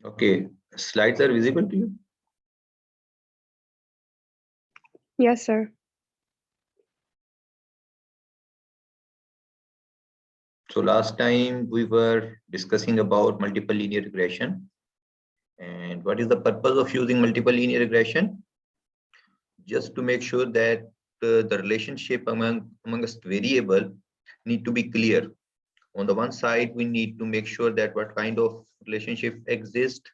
Okay, slides are visible to you? Yes, sir. So last time we were discussing about multiple linear regression. And what is the purpose of using multiple linear regression? Just to make sure that the relationship amongst variable need to be clear. On the one side, we need to make sure that what kind of relationship exists.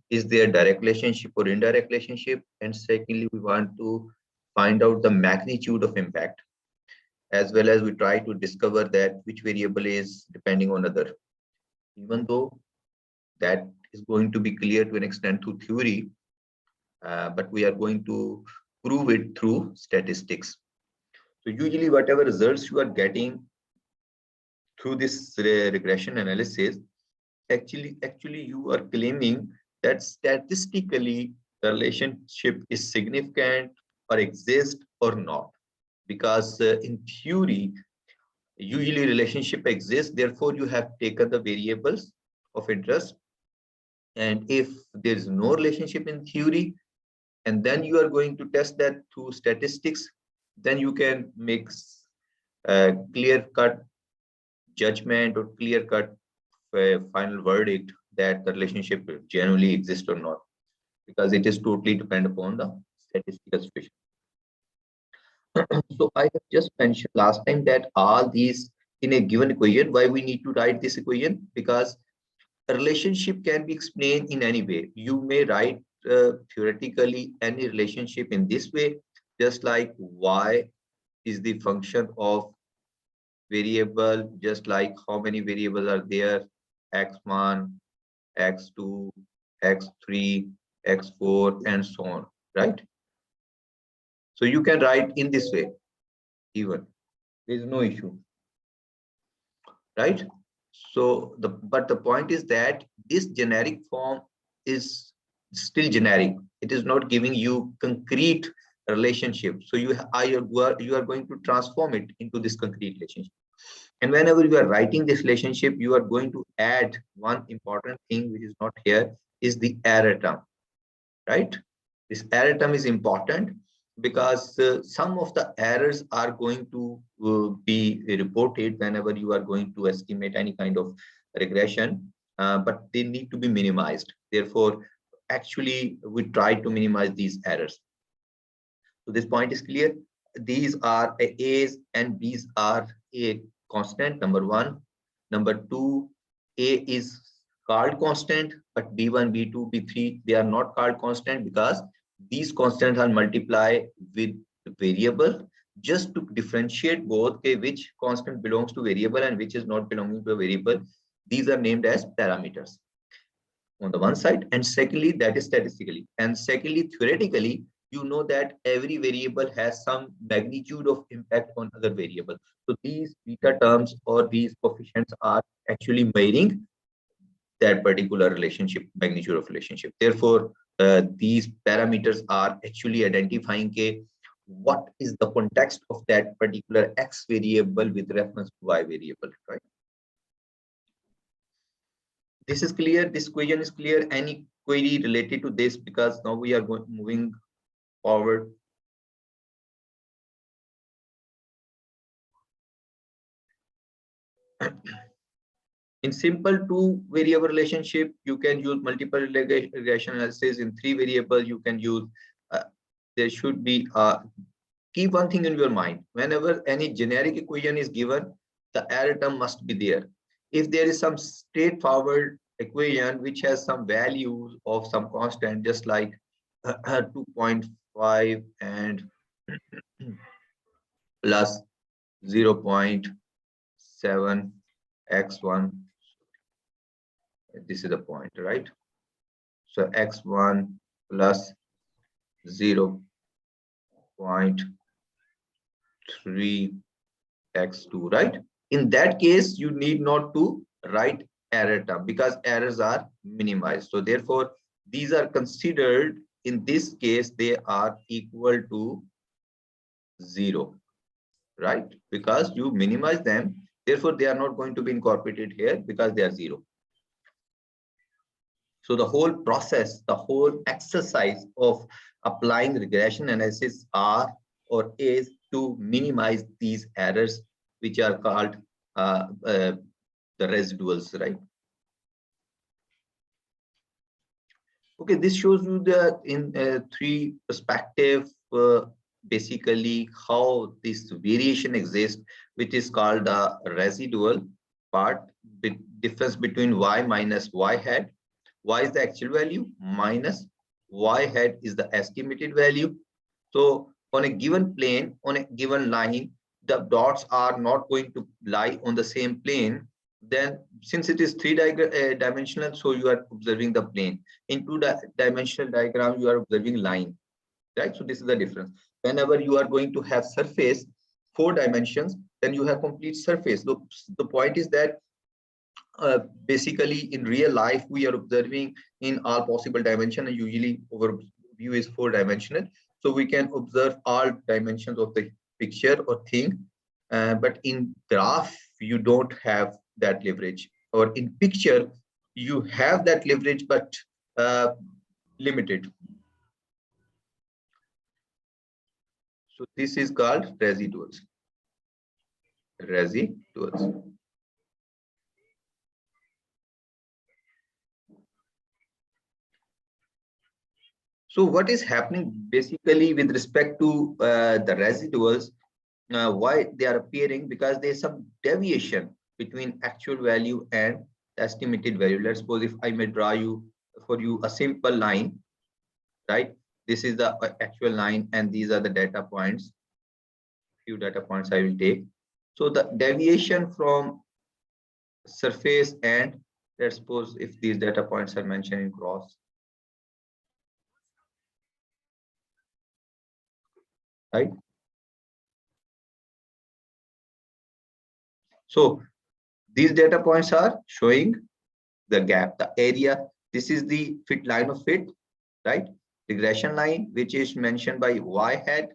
Is there direct relationship or indirect relationship? And secondly, we want to find out the magnitude of impact, as well as we try to discover that which variable is depending on other. Even though that is going to be clear to an extent through theory, but we are going to prove it through statistics. So usually whatever results you are getting through this regression analysis, actually you are claiming that statistically the relationship is significant or exists or not. Because in theory, usually relationship exists, therefore you have taken the variables of interest. And if there is no relationship in theory, and then you are going to test that through statistics, then you can make a clear-cut judgment or clear-cut final verdict that the relationship genuinely exists or not, because it is totally dependent upon the statistical situation. So I have just mentioned last time that all these in a given equation, why we need to write this equation? Because a relationship can be explained in any way. You may write theoretically any relationship in this way, just like y is the function of variable, just like how many variables are there, x1, x2, x3, x4, and so on, right? So you can write in this way, even there is no issue, right? So but the point is that this generic form is still generic. It is not giving you concrete relationship. So you are going to transform it into this concrete relationship. And whenever you are writing this relationship, you are going to add one important thing which is not here, is the error term, right? This error term is important because some of the errors are going to be reported whenever you are going to estimate any kind of regression, but they need to be minimized. Therefore, actually, we try to minimize these errors. So this point is clear. These are A's and B's are a constant, number one. Number two, A is called constant, but B1, B2, B3, they are not called constant because these constants are multiplied with variable just to differentiate both, okay, which constant belongs to variable and which is not belonging to a variable. These are named as parameters on the one side, and secondly, that is statistically, and secondly, theoretically, you know that every variable has some magnitude of impact on other variable. So these beta terms or these coefficients are actually measuring that particular relationship, magnitude of relationship. Therefore, these parameters are actually identifying what is the context of that particular x variable with reference to y variable, right? This is clear. This equation is clear. Any query related to this? Because now we are moving forward. In simple two variable relationship, you can use multiple regression analysis. In three variable, you can use. There should be keep one thing in your mind. Whenever any generic equation is given, the error term must be there. If there is some straightforward equation which has some values of some constant, just like 2.5 and plus 0.7 x1, this is the point, right? So x1 plus 0.3 x2, right? In that case, you need not to write error term because errors are minimized. So therefore, these are considered, in this case, they are equal to 0, right? Because you minimize them, therefore they are not going to be incorporated here because they are 0. So the whole process, the whole exercise of applying regression analysis are or is to minimize these errors, which are called the residuals, right? Okay, this shows you the in three perspective, basically how this variation exists, which is called the residual part, the difference between y minus y hat. Y is the actual value minus y hat is the estimated value. So on a given plane, on a given line, the dots are not going to lie on the same plane. Then since it is three-dimensional, so you are observing the plane. In two-dimensional diagram, you are observing line, right? So this is the difference. Whenever you are going to have surface, 4 dimensions, then you have complete surface. The point is that basically in real life, we are observing in all possible dimension, and usually our view is 4-dimensional. So we can observe all dimensions of the picture or thing. But in graph, you don't have that leverage, or in picture, you have that leverage, but limited. So this is called residuals. Residuals. So what is happening basically with respect to the residuals, why they are appearing? Because there's some deviation between actual value and estimated value. Let's suppose if I may draw for you a simple line, right? This is the actual line and these are the data points. Few data points I will take. So the deviation from surface, and let's suppose if these data points are mentioned in cross, right? So these data points are showing the gap, the area. This is the fit line of fit, right? Regression line, which is mentioned by y hat.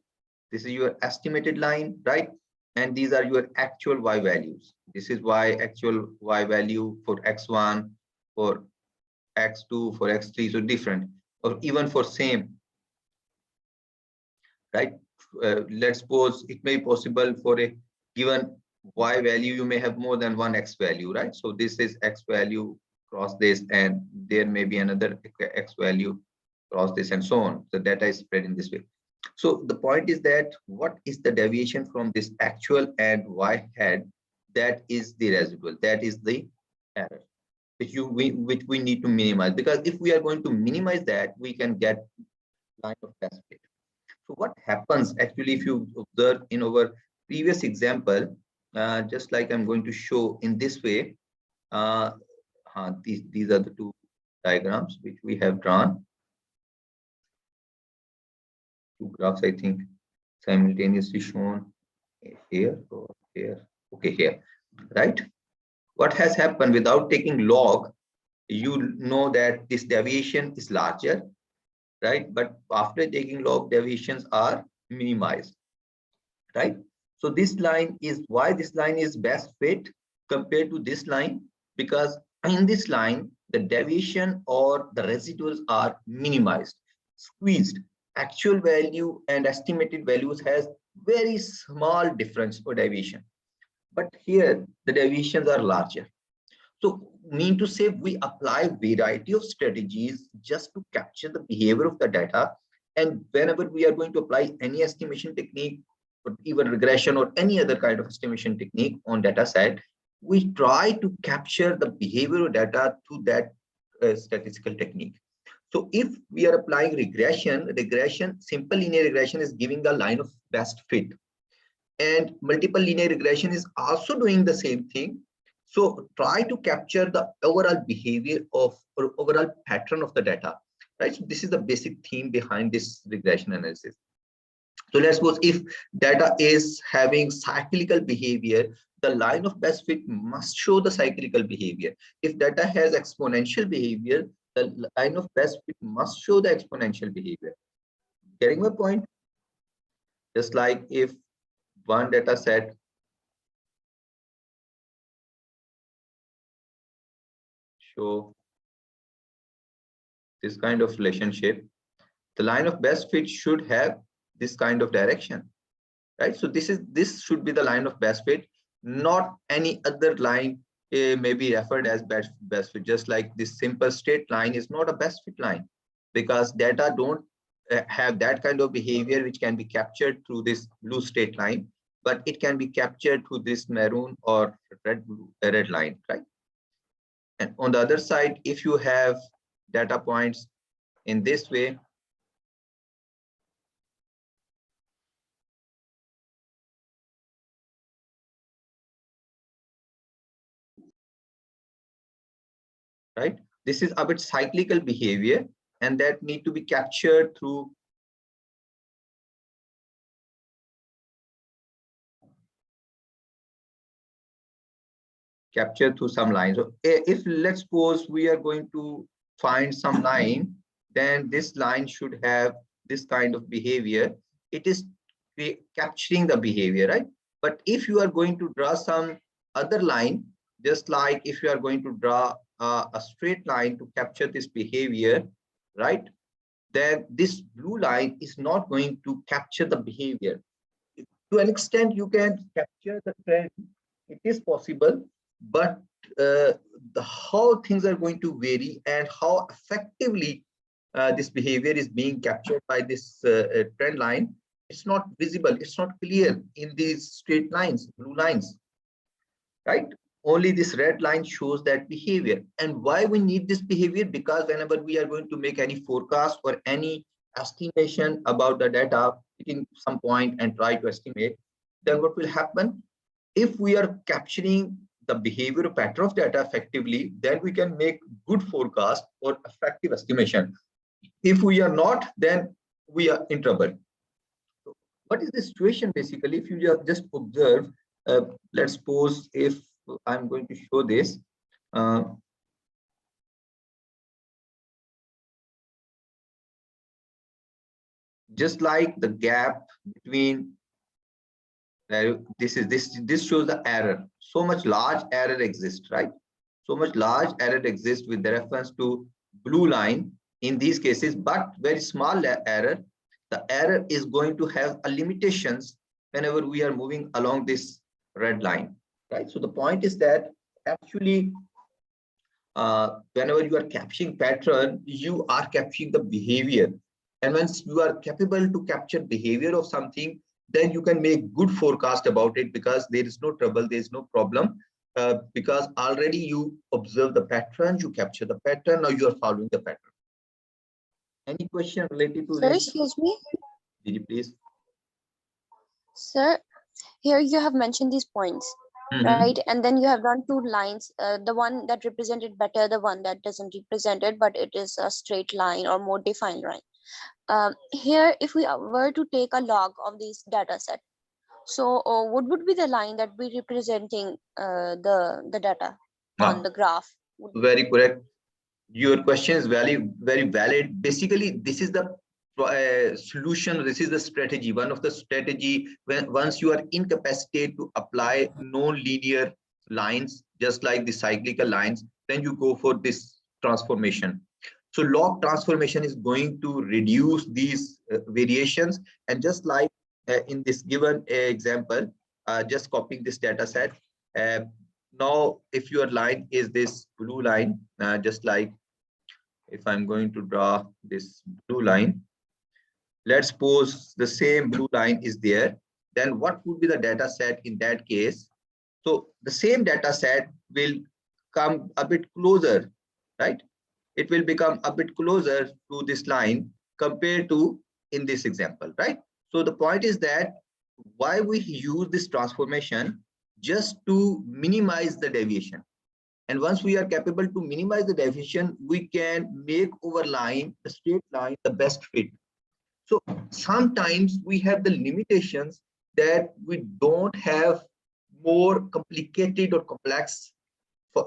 This is your estimated line, right? And these are your actual y values. This is y actual y value for x1, for x2, for x3, so different, or even for same, right? Let's suppose it may be possible for a given y value, you may have more than one x value, right? So this is x value cross this, and there may be another x value cross this, and so on. The data is spread in this way. So the point is that what is the deviation from this actual and y hat? That is the residual, that is the error, which we need to minimize, because if we are going to minimize that, we can get line of best fit. So what happens actually, if you observe in our previous example, just like I'm going to show in this way, these are the two diagrams which we have drawn. Two graphs, I think, simultaneously shown here or here. Okay, here, right? What has happened without taking log, you know that this deviation is larger, right? But after taking log, deviations are minimized, right? So this line is why this line is best fit compared to this line, because in this line, the deviation or the residuals are minimized, squeezed. Actual value and estimated values has very small difference or deviation. But here, the deviations are larger. So mean to say, we apply variety of strategies just to capture the behavior of the data. And whenever we are going to apply any estimation technique, or even regression or any other kind of estimation technique on data set, we try to capture the behavioral data through that statistical technique. So if we are applying regression, simple linear regression is giving a line of best fit. And multiple linear regression is also doing the same thing. So try to capture the overall behavior of or overall pattern of the data, right? So this is the basic theme behind this regression analysis. So let's suppose if data is having cyclical behavior, the line of best fit must show the cyclical behavior. If data has exponential behavior, the line of best fit must show the exponential behavior. Getting my point? Just like if one data set show this kind of relationship, the line of best fit should have this kind of direction, right? So this should be the line of best fit, not any other line may be referred as best fit. Just like this simple straight line is not a best fit line, because data don't have that kind of behavior which can be captured through this blue straight line, but it can be captured through this maroon or red line, right? And on the other side, if you have data points in this way, right? This is a bit cyclical behavior, and that need to be captured through some lines. So if let's suppose we are going to find some line, then this line should have this kind of behavior. It is capturing the behavior, right? But if you are going to draw some other line, just like if you are going to draw a straight line to capture this behavior, right? Then this blue line is not going to capture the behavior. To an extent, you can capture the trend. It is possible, but how things are going to vary and how effectively this behavior is being captured by this trend line, it's not visible, it's not clear in these straight lines, blue lines, right? Only this red line shows that behavior. And why we need this behavior? Because whenever we are going to make any forecast or any estimation about the data, hitting some point and try to estimate, then what will happen? If we are capturing the behavior pattern of data effectively, then we can make good forecast or effective estimation. If we are not, then we are in trouble. So what is the situation basically? If you just observe, let's suppose if I'm going to show this, just like the gap between this shows the error. So much large error exists, right? So much large error exists with the reference to blue line in these cases, but very small error. The error is going to have a limitations whenever we are moving along this red line, right? So the point is that actually whenever you are capturing pattern, you are capturing the behavior. And once you are capable to capture behavior of something, then you can make good forecast about it, because there is no trouble, there is no problem, because already you observe the pattern, you capture the pattern, now you are following the pattern. Any question related to Sir, this? excuse me. Did you please? Sir, here you have mentioned these points, right? And then you have drawn two lines, the one that represented better, the one that doesn't represent it, but it is a straight line or more defined line. Here, if we were to take a log of this data set, so what would be the line that be representing the data on the graph? Very correct. Your question is very valid. Basically, this is the solution. This is the strategy. One of the strategy, when once you are incapacitated to apply non-linear lines, just like the cyclical lines, then you go for this transformation. So log transformation is going to reduce these variations. And just like in this given example, just copying this data set. Now, if your line is this blue line, just like if I'm going to draw this blue line, let's suppose the same blue line is there, then what would be the data set in that case? So the same data set will come a bit closer, right? It will become a bit closer to this line compared to in this example, right? So the point is that why we use this transformation, just to minimize the deviation. And once we are capable to minimize the deviation, we can make our line, the straight line, the best fit. So sometimes we have the limitations that we don't have more complicated or complex for,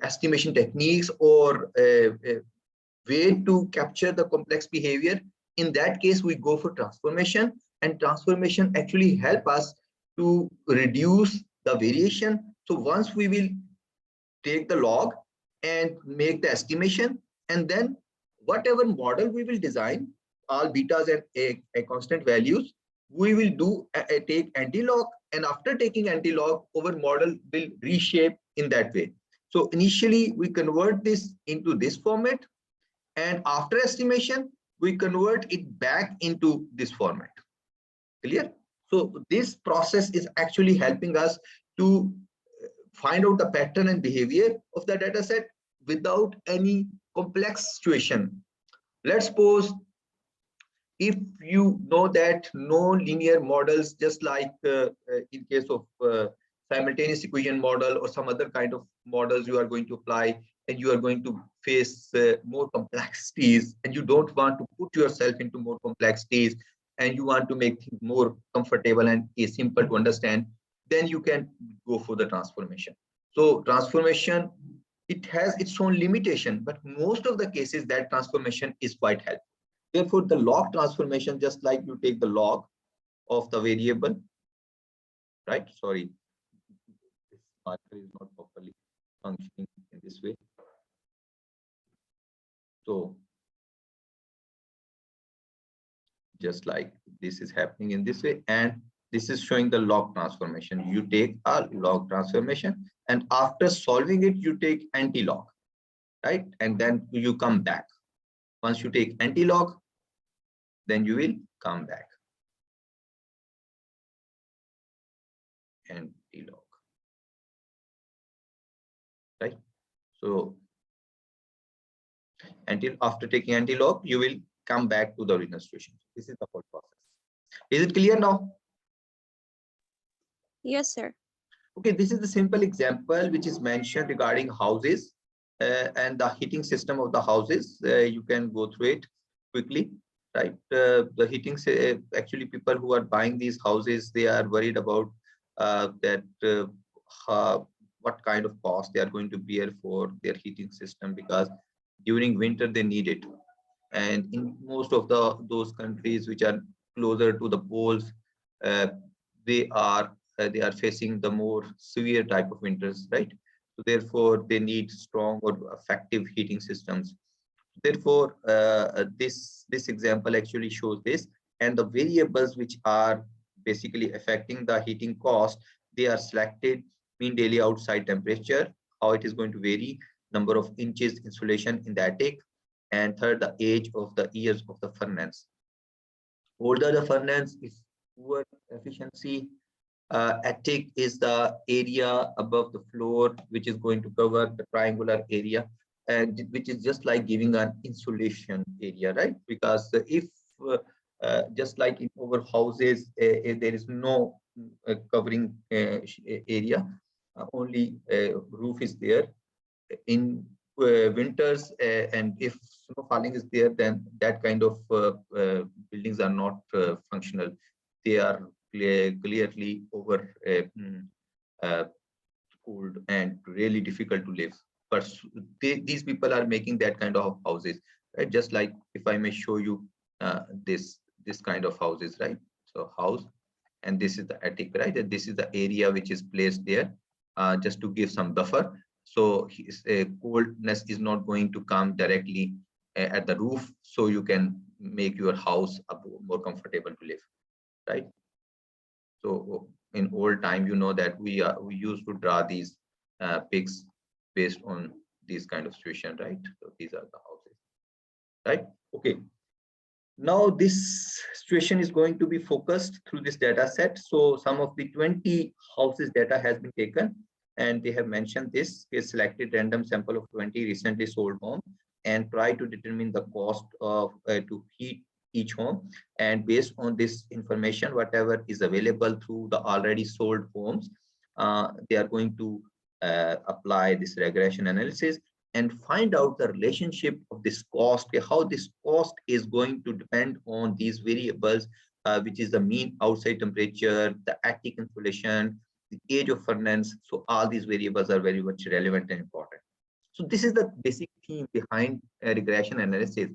estimation techniques or way to capture the complex behavior. In that case, we go for transformation, and transformation actually help us to reduce the variation. So once we will take the log and make the estimation, and then whatever model we will design, all betas and a constant values, we will do take anti-lock, and after taking anti-lock, our model will reshape in that way. So initially we convert this into this format, and after estimation we convert it back into this format. Clear? So this process is actually helping us to find out the pattern and behavior of the data set without any complex situation. Let's suppose if you know that no linear models, just like in case of simultaneous equation model or some other kind of models you are going to apply, and you are going to face more complexities, and you don't want to put yourself into more complexities, and you want to make things more comfortable and simple to understand, then you can go for the transformation. So transformation, it has its own limitation, but most of the cases that transformation is quite helpful. Therefore, the log transformation, just like you take the log of the variable, right? Sorry, this marker is not properly functioning in this way. So just like this is happening in this way, and this is showing the log transformation. You take a log transformation, and after solving it, you take anti-log, right? And then you come back. Once you take anti-log, then you will come back. Anti-log, right? So until after taking anti-log, you will come back to the original situation. This is the whole process. Is it clear now? Yes, sir. Okay, this is the simple example which is mentioned regarding houses and the heating system of the houses. You can go through it quickly, right? The heating, actually people who are buying these houses, they are worried about what kind of cost they are going to bear for their heating system, because during winter they need it. And in most of those countries which are closer to the poles, they are facing the more severe type of winters, right? So therefore they need strong or effective heating systems. Therefore this example actually shows this, and the variables which are basically affecting the heating cost, they are selected: mean daily outside temperature, how it is going to vary, number of inches insulation in the attic, and third, the age of the years of the furnace. Older the furnace is poor efficiency. Attic is the area above the floor which is going to cover the triangular area, and which is just like giving an insulation area, right? Because if just like in our houses, if there is no covering area, only roof is there. In winters, and if snow falling is there, then that kind of buildings are not functional. They are clearly over cooled and really difficult to live. But these people are making that kind of houses, right? Just like if I may show you this kind of houses, right? So house, and this is the attic, right? And this is the area which is placed there just to give some buffer. So coldness is not going to come directly at the roof, so you can make your house more comfortable to live, right? So in old time, you know that we used to draw these pigs based on this kind of situation, right? So these are the houses, right? Okay. Now this situation is going to be focused through this data set. So some of the 20 houses data has been taken, and they have mentioned this is selected random sample of 20 recently sold home, and try to determine the cost of to heat each home. And based on this information, whatever is available through the already sold homes, they are going to apply this regression analysis and find out the relationship of this cost, how this cost is going to depend on these variables, which is the mean outside temperature, the attic insulation, the age of furnace. So all these variables are very much relevant and important. So this is the basic theme behind regression analysis.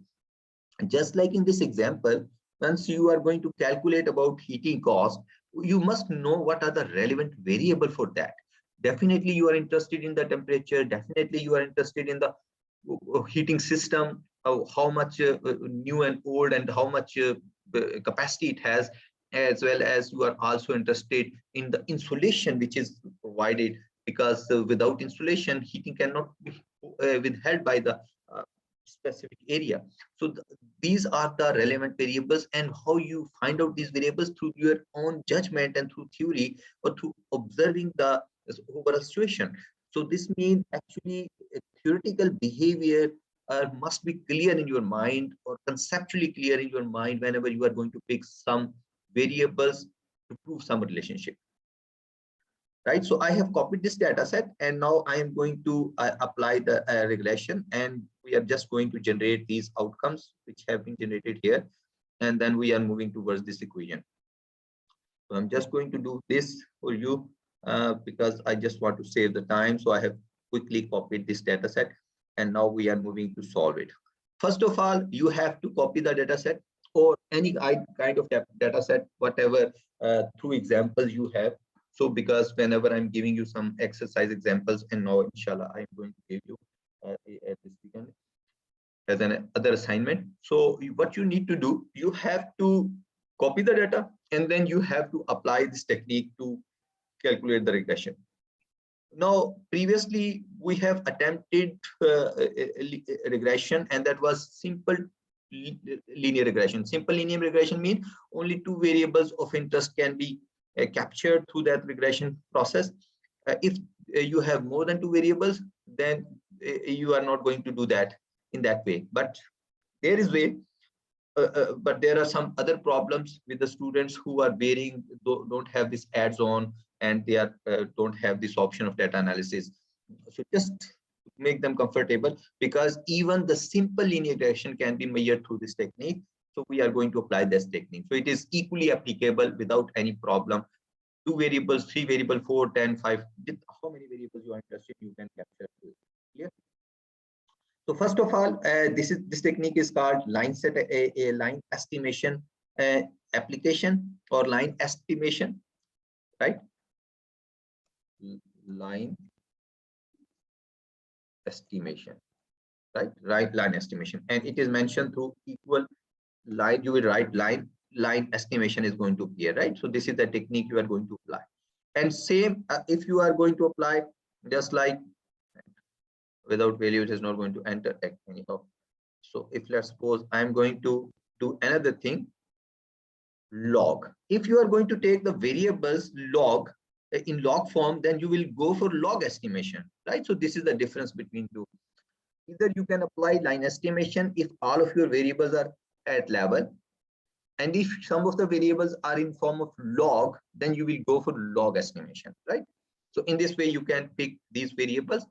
Just like in this example, once you are going to calculate about heating cost, you must know what are the relevant variable for that. Definitely you are interested in the temperature, definitely you are interested in the heating system, how much new and old and how much capacity it has, as well as you are also interested in the insulation which is provided, because without insulation heating cannot be withheld by the specific area. So these are the relevant variables, and how you find out these variables through your own judgment and through theory or through observing the overall situation. So this means actually theoretical behavior must be clear in your mind, or conceptually clear in your mind, whenever you are going to pick some variables to prove some relationship, right? So I have copied this data set, and now I am going to apply the regression, and we are just going to generate these outcomes which have been generated here, and then we are moving towards this equation. So I'm just going to do this for you because I just want to save the time. So I have quickly copied this data set, and now we are moving to solve it. First of all, you have to copy the data set or any kind of data set, whatever through examples you have. So because whenever I'm giving you some exercise examples, and now inshallah I'm going to give you at this weekend as an other assignment. So what you need to do, you have to copy the data, and then you have to apply this technique to calculate the regression. Now, previously we have attempted a regression, and that was simple linear regression. Simple linear regression means only two variables of interest can be captured through that regression process. If you have more than two variables, then you are not going to do that in that way. But there is way. But there are some other problems with the students who are bearing, don't have this adds on, and they are don't have this option of data analysis. So just make them comfortable, because even the simple linear regression can be measured through this technique. So we are going to apply this technique. So it is equally applicable without any problem. 2 variables, 3 variable, 4, 10, 5, how many variables you are interested, you can capture. Clear? So first of all, this technique is called line set, a line estimation application, or line estimation, right? Line estimation, right? Line estimation, and it is mentioned through equal line. You will write line estimation is going to appear, right? So this is the technique you are going to apply. And same if you are going to apply, just like without value, it is not going to enter anyhow. So if let's suppose I'm going to do another thing, log. If you are going to take the variables log in log form, then you will go for log estimation, right? So this is the difference between two. Either you can apply line estimation if all of your variables are at level, and if some of the variables are in form of log, then you will go for log estimation, right? So in this way you can pick these variables.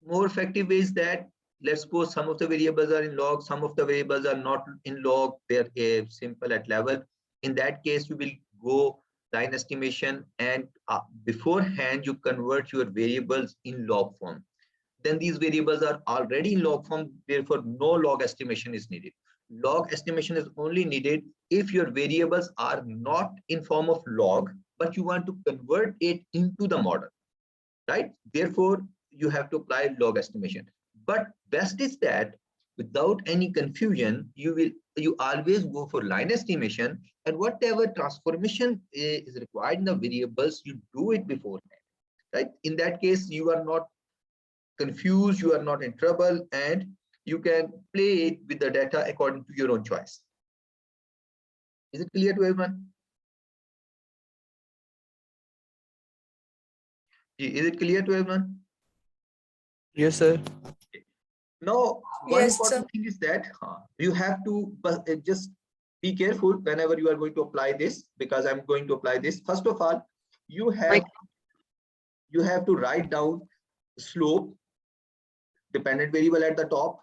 More effective way is that, let's suppose some of the variables are in log, some of the variables are not in log, they're simple at level. In that case, you will go line estimation, and beforehand you convert your variables in log form. Then these variables are already in log form, therefore no log estimation is needed. Log estimation is only needed if your variables are not in form of log, but you want to convert it into the model, right? Therefore you have to apply log estimation. But best is that without any confusion, you always go for line estimation, and whatever transformation is required in the variables, you do it beforehand, right? In that case, you are not confused, you are not in trouble, and you can play it with the data according to your own choice. Is it clear to everyone? Is it clear to everyone? Yes, sir. Now, one Yes, important thing is that you have to just be careful whenever you are going to apply this, because I'm going to apply this. First of all, you have to write down slope, dependent variable at the top,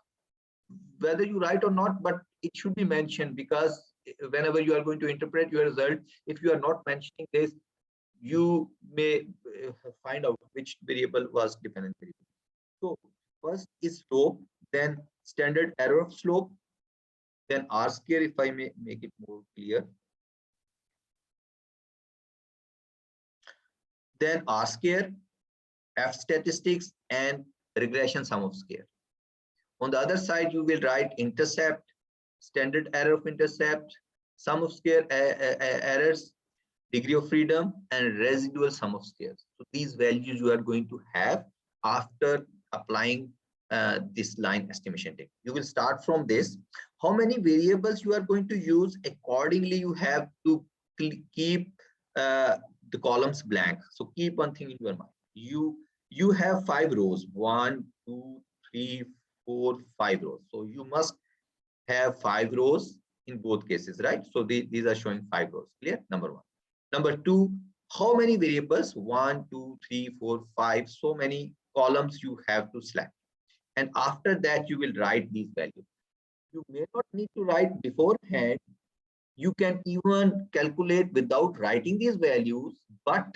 whether you write or not, but it should be mentioned, because whenever you are going to interpret your result, if you are not mentioning this, you may find out which variable was dependent variable. So first is slope, then standard error of slope, then R square, if I may make it more clear. Then R square, F statistics, and regression sum of square. On the other side, you will write intercept, standard error of intercept, sum of square errors, degree of freedom, and residual sum of squares. So these values you are going to have after applying this line estimation technique. You will start from this. How many variables you are going to use? Accordingly, you have to keep the columns blank. So keep one thing in your mind. You have 5 rows. 1, 2, 3, 4, 5 rows. So you must have 5 rows in both cases, right? So these are showing 5 rows. Clear? Number 1. Number 2, how many variables? 1, 2, 3, 4, 5. So many columns you have to select. And after that, you will write these values. You may not need to write beforehand. You can even calculate without writing these values, but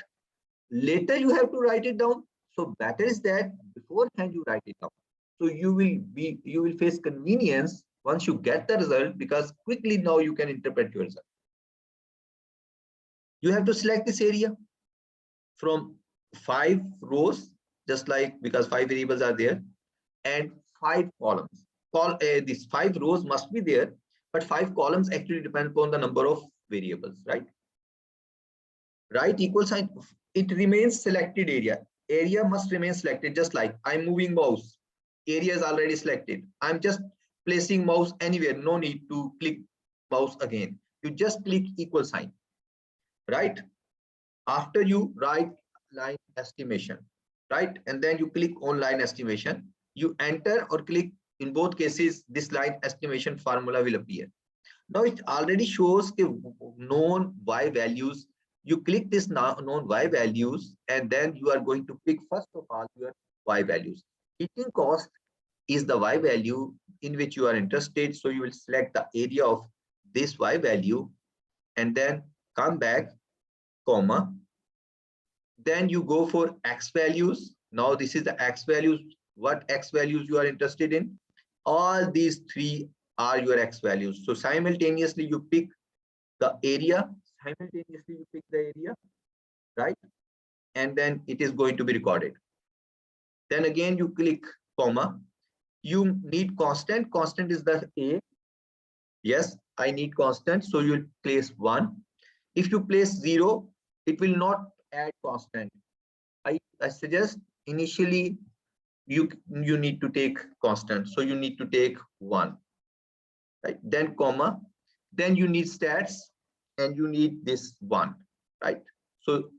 later you have to write it down. So better is that beforehand you write it down. So you will face convenience once you get the result, because quickly now you can interpret your result. You have to select this area from 5 rows, just like, because 5 variables are there, and 5 columns. These 5 rows must be there, but 5 columns actually depend upon the number of variables, right? Right, equal sign. It remains selected area. Area must remain selected, just like I'm moving mouse. Area is already selected. I'm just placing mouse anywhere. No need to click mouse again. You just click equal sign, right? After you write line estimation, right? And then you click on line estimation. You enter or click. In both cases, this line estimation formula will appear. Now it already shows the known y values. You click this known y values, and then you are going to pick first of all your y values. Heating cost is the y value in which you are interested. So you will select the area of this y value and then come back, comma. Then you go for x values. Now this is the x values. What x values you are interested in? All these 3 are your x values. So simultaneously you pick the area, right? And then it is going to be recorded. Then again you click comma. You need constant. Constant is the a. Yes, I need constant. So you'll place 1. If you place 0, it will not add constant. I suggest initially you need to take constant. So you need to take 1. Right? Then comma. Then you need stats and you need this 1. Right? So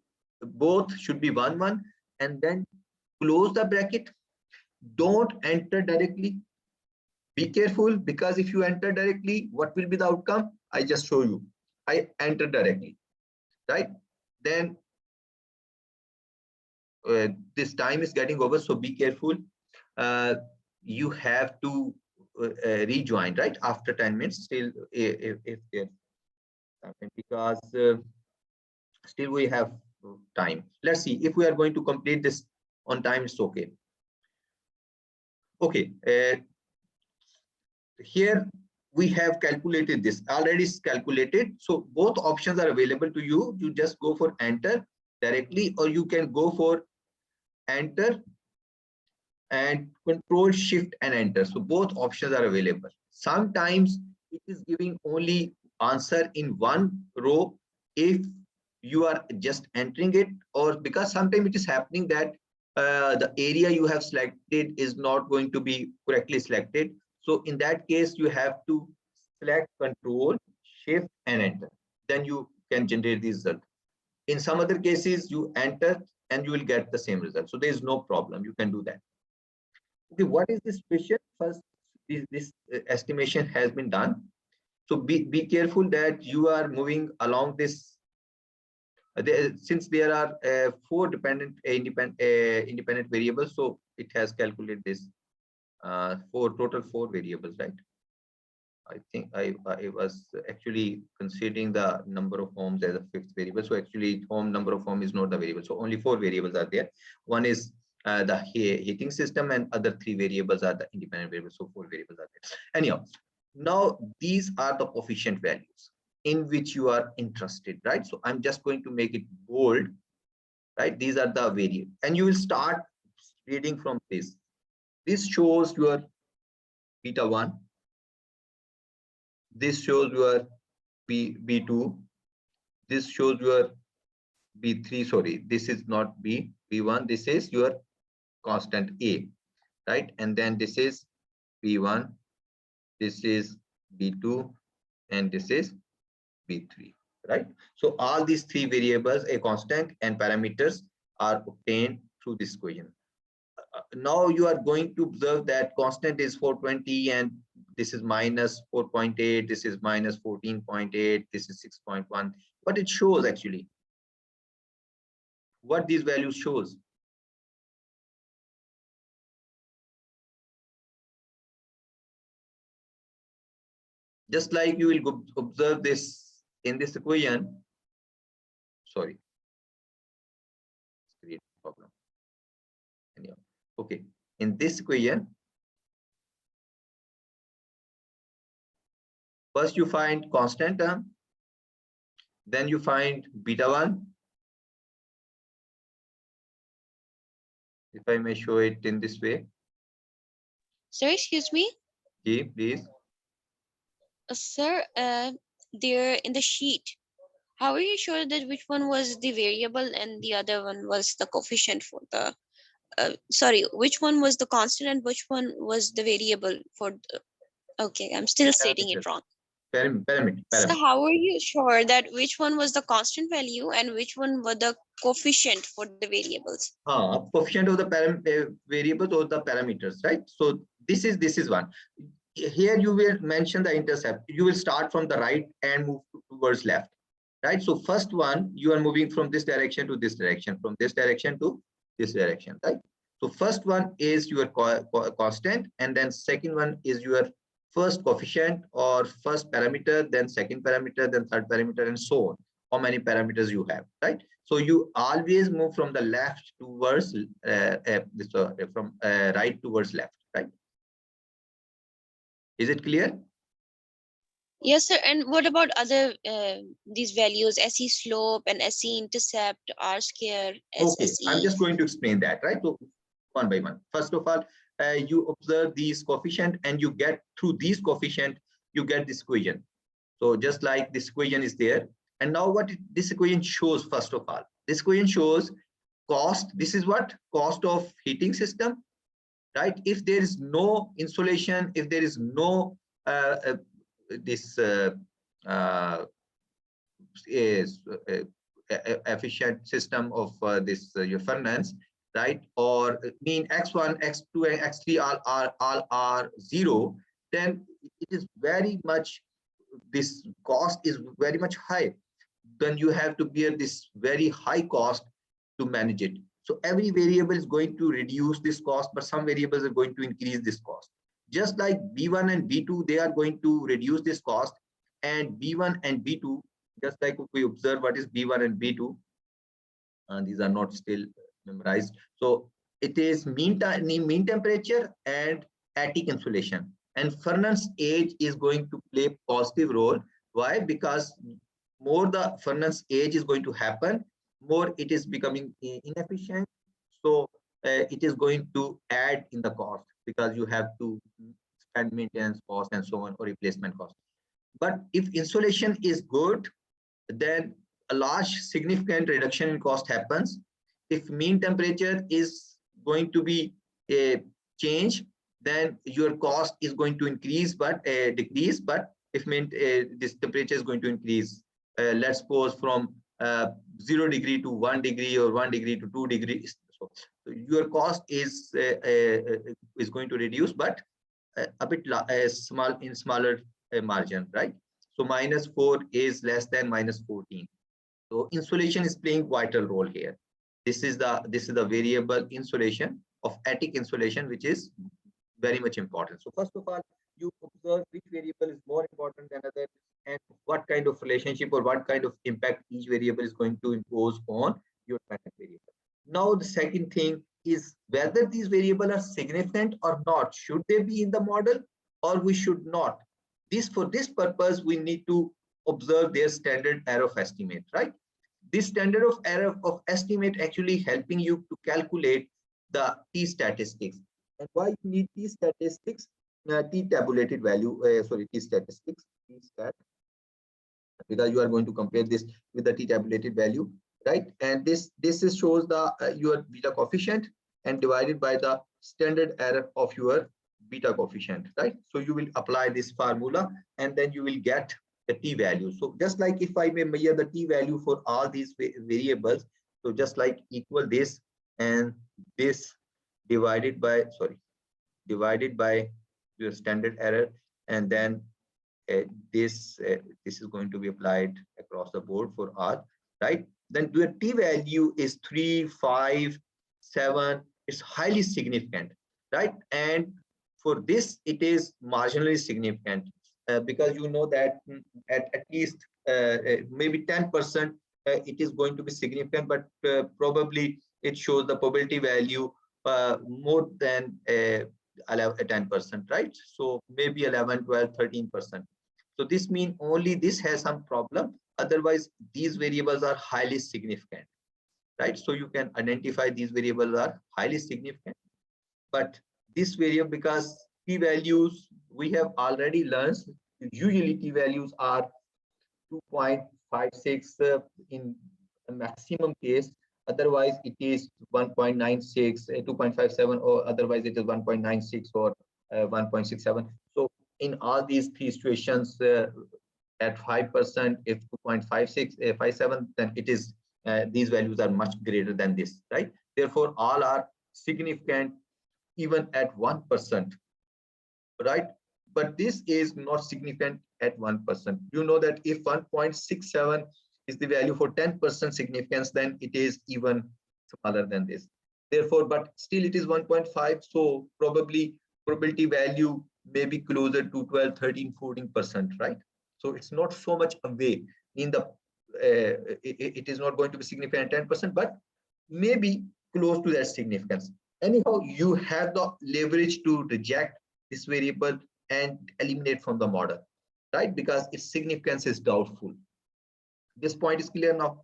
both should be 1, 1, and then close the bracket. Don't enter directly. Be careful, because if you enter directly, what will be the outcome? I just show you. I enter directly, right? Then this time is getting over, so be careful. You have to rejoin, right? After 10 minutes, still, if there's something, because still we have time. Let's see if we are going to complete this on time. It's okay. Okay. Here we have calculated this already. Is calculated, so both options are available to you. You just go for enter directly, or you can go for enter and control shift and enter. So both options are available. Sometimes it is giving only answer in one row if you are just entering it, or because sometimes it is happening that the area you have selected is not going to be correctly selected. So in that case, you have to select control shift and enter. Then you can generate the result. In some other cases, you enter and you will get the same result. So there is no problem. You can do that. Okay, what is this question? First, this estimation has been done. So be careful that you are moving along this. Since there are 4 independent variables, so it has calculated this total 4 variables, right? I think I was actually considering the number of homes as a 5th variable. So actually, number of home is not the variable. So only 4 variables are there. One is the heating system, and other 3 variables are the independent variables. So 4 variables are there. Anyhow, now these are the coefficient values in which you are interested, right? So I'm just going to make it bold, right? These are the variables, and you will start reading from this. This shows your beta 1. This shows your B2. This shows your B3. Sorry, this is not B1. This is your constant A, right? And then this is B1. This is B2, and this is B3, right? So all these three variables, a constant and parameters, are obtained through this equation. Now you are going to observe that constant is 420 and this is minus 4.8, this is minus 14.8, this is 6.1. What it shows actually, what these values shows. Just like you will observe this in this equation. Sorry, create problem. Anyhow, okay, in this equation, first you find constant term, then you find beta 1. If I may show it in this way. Sir, excuse me. Okay, please. Sir, there in the sheet, how are you sure that which one was the variable and the other one was the coefficient for the, sorry, which one was the constant and which one was the variable for the, okay, I'm still stating it wrong. Parameter. So how are you sure that which one was the constant value and which one were the coefficient for the variables? Coefficient of the variables or the parameters, right? So this is one. Here you will mention the intercept. You will start from the right and move towards left, right? So first one, you are moving from this direction to this direction, from this direction to this direction, right? So first one is your constant, and then second one is your first coefficient or first parameter, then second parameter, then third parameter, and so on. How many parameters you have, right? So you always move from the left towards from right towards left, right? Is it clear? Yes, sir. And what about other these values, SE slope and SE intercept, R square, Okay, SSE? I'm just going to explain that, right? So one by one. First of all, you observe these coefficient and you get through these coefficient, you get this equation. So just like this equation is there. And now what this equation shows, first of all, this equation shows cost. This is what cost of heating system, right? If there is no insulation, if there is no efficient system of this your furnace, right? Or mean x1, x2, and x3 all are 0, then it is very much, this cost is very much high. Then you have to bear this very high cost to manage it. So every variable is going to reduce this cost, but some variables are going to increase this cost. Just like B1 and B2, they are going to reduce this cost, and B1 and B2, just like if we observe what is B1 and B2, these are not still memorized. So it is mean temperature and attic insulation, and furnace age is going to play positive role. Why? Because more the furnace age is going to happen, more it is becoming inefficient. So it is going to add in the cost, because you have to spend maintenance cost and so on, or replacement cost. But if insulation is good, then a large significant reduction in cost happens. If mean temperature is going to be a change, then your cost is going to increase but decrease. But if this temperature is going to increase, let's suppose from 0 degree to 1 degree or 1 degree to 2 degrees, so your cost is going to reduce, but a bit small in smaller margin, right? So -4 is less than -14. So insulation is playing vital role here. This is the variable insulation of attic insulation, which is very much important. So first of all, you observe which variable is more important than others, and what kind of relationship or what kind of impact each variable is going to impose on your variable. Now the second thing is whether these variables are significant or not. Should they be in the model or we should not? For this purpose, we need to observe their standard error of estimate, right? This standard of error of estimate actually helping you to calculate the T statistics. And why you need T statistics? t tabulated value, sorry, t statistics, t stat, because you are going to compare this with the t tabulated value, right? And this shows the your beta coefficient and divided by the standard error of your beta coefficient, right? So you will apply this formula and then you will get the t value. So just like if I may measure the t value for all these variables, so just like equal this and this divided by, sorry, divided by your standard error, and then this is going to be applied across the board for all, right? Then the t value is 3, 5, 7. It's highly significant, right? And for this it is marginally significant, because you know that at least maybe 10% it is going to be significant, but probably it shows the probability value more than 10%, right? So maybe 11, 12, 13%. So this means only this has some problem. Otherwise, these variables are highly significant, right? So you can identify these variables are highly significant. But this variable, because t values we have already learned, usually t values are 2.56 in a maximum case. Otherwise, it is 1.96, 2.57, or otherwise it is 1.96 or 1.67. So in all these three situations, at 5%, if 2.56, 57, then it is these values are much greater than this, right? Therefore, all are significant even at 1%, right? But this is not significant at 1%. You know that if 1.67 is the value for 10% significance, then it is even smaller than this. Therefore, but still it is 1.5. So probably probability value may be closer to 12, 13, 14%, right? So it's not so much away in the, it is not going to be significant 10%, but maybe close to that significance. Anyhow, you have the leverage to reject this variable and eliminate from the model, right? Because its significance is doubtful. This point is clear now.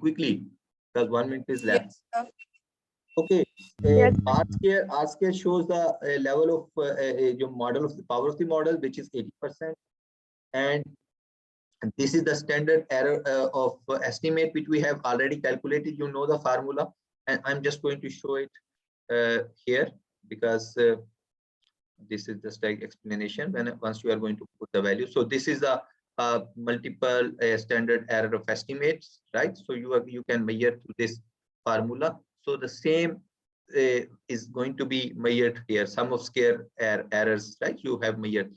Quickly, because 1 minute is left. Yes, Okay, Yes. R square shows the level of your model of the power of the model, which is 80%, and this is the standard error of estimate, which we have already calculated. You know the formula, and I'm just going to show it here, because this is just like explanation when once you are going to put the value. So this is the multiple standard error of estimates, right? So you can measure through this formula. So the same is going to be measured here, sum of square errors, right? You have measured.